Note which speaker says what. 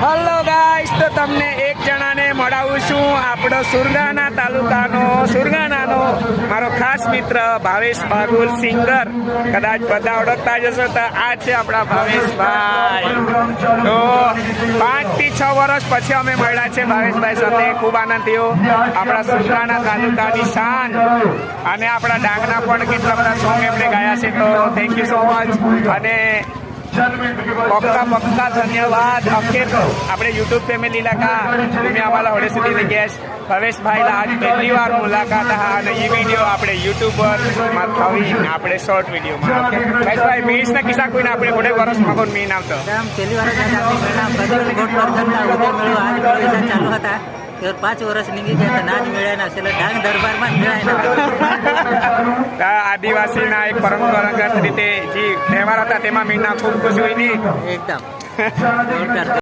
Speaker 1: Hello guys, તો તમને એક જણાને મળાવું છું. આપણો સુરગાણા તાલુકાનો સુરગાણાનો મારો ખાસ મિત્ર ભાવેશ બાગુલ સિંગર. કદાચ બધા ઓળખતા જશો તો આ છે આપણા ભાવેશભાઈ. તો 5 થી 6 વર્ષ પછી અમે મળ્યા છે ભાવેશભાઈ સાથે. ખૂબ આનંદ થયો. આપણા સુરગાણા તાલુકાની શાન અને આપણા ડાંગના પણ કેટલા બધા સોંગ એમણે ગાયા છે. તો થેન્ક યુ સો મચ. અને पक्का धन्यवाद. अखेर अपने यूट्यूब फैमिली का तुम्हें आम्हाला होडे सुधी लई गया. भवेश भाई आज पहली बार मुलाकात हा અને ये वीडियो આપણે YouTube પર થવી આપણે શોર્ટ વિડિયો માં. ભવેશ ભાઈ મીસ ના કિસ્સા કોઈને આપણે હોડે વર્ષ મગન મીન આવતો
Speaker 2: આમ પહેલી વાર કદી ગોટ પર કરતા ઉદય મેળો આજ મેળો ચાલુ હતા. 5 વર્ષ નીકળી ગયા તો નાજ મેળ્યા ના એટલે ડાંગ દરબારમાં મેળાય.
Speaker 1: આદિવાસીના એક પરંપરાગત રીતે જે તહેવાર હતા તેમાં મીના ખૂબ ખુશ હોય ની
Speaker 2: એકદમ જોરદાર.